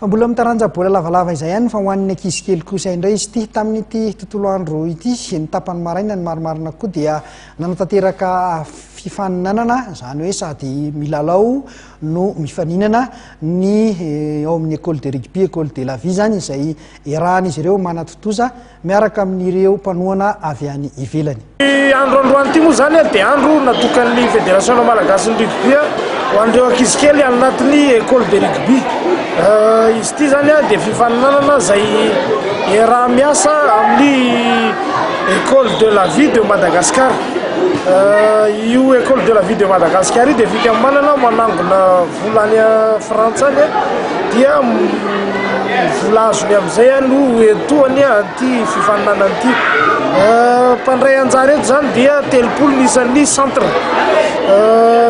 Mbola mitaranja bola lavalava izay ihany fa ho an'ny ankizy kely kosa indray izy ity tamin'ity tontolo andro ity ny tapany maraina ny marimarina koa dia nanatanteraka fifaninanana izany hoe sady milalao no mifaninana ny ao amin'ny école de rugby école de la vie zany izay iarahan'izy ireo manatotoza miaraka amin'ireo mpanohana avy any ivelany. Androandroany ity moa zany dia andro natokan'ny fédération malagasy ny rugby ho an'ireo ankizy kely anatin'ny école de rugby. Izy ity zany dia fifaninanana izay iaraha miasa amin'ny école de la vie de Madagascar. Io école de la vie de Madagascar dia fikambanana manangona volany frantsany dia volazony amin'izay no etoany anty fifaninanana ity. Mpandray anjara eto zany dia 30 isan'ny centre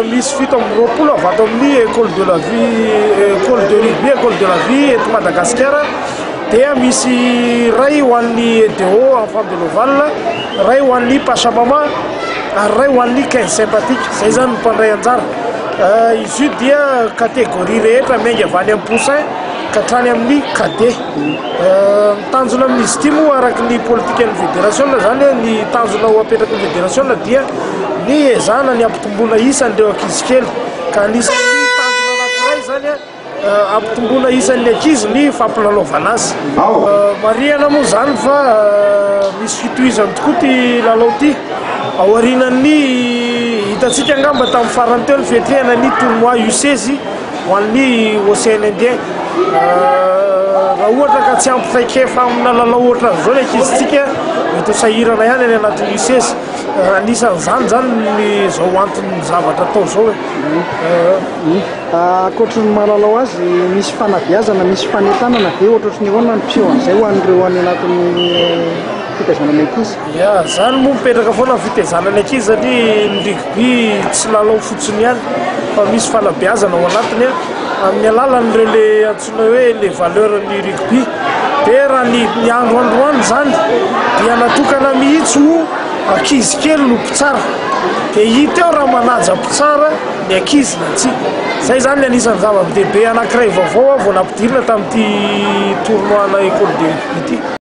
misy 7 avy ato amin'ny école de la vie école de rugby école de la vie eto Madagascar dia misy ray ho an'ny EDO enfant de l'Oval, ray ho an'ny Pachamama ary ray ho an'ny 15 sympathique. Zay zany mpandray anjara. Izy io dia catégorie rehetra menga avy any amin'ny poussin ka hatrany amin'ny cadet. Tanjona amin'izy ity moa araky ny politika ny fédération zany ny tanjona ho apetraky ny fédération dia ny ezana ny ampitombona isan'ireo ankizy kely ka anisan'ny tanjona anankiray zany ampitombona isan'ny ankizy ny fampilalaovana azy. Marihana moa zany fa misy fitohizany tokoa ty lalao ty aorinan'ny hitantsika angamba tamin'ny farany teo ny fetrihana ny tournoi U16 ho an'ny Océan Indien. Raha ohatra ka tsy ampifaiky fa amina lalao ohatra zao ny ankizitsika mety sahirana ihany any anatin'ny U16. Anisan'izany zany ny zao antony zavatra atao zao. Ankoatran'ny malalao azy misy fanabeazana misy fanetanana dia ohatrany ahoana ny mpiseho an'izay ho an'ireo any anatin'ny fitaizanana ankizy. Zany moa mipetraka foana fitaizanana ankizy satria ny rugby tsy lalao fotsiny ihany fa misy fanabeazana ao anatiny amin'ny alalan'ireo le antsoina hoe les valeurs ny rugby. Dia raha ny androandroany zany dia natokana mihitsy ho ankizy kely no mpitsara dia hita eo raha manaja mpitsara ny ankizy na tsy. Zay zany ny anisan'ny zava-dehibe anankiray vaovao vao nampidirina tamin'ity tournoi na école de rugby ity.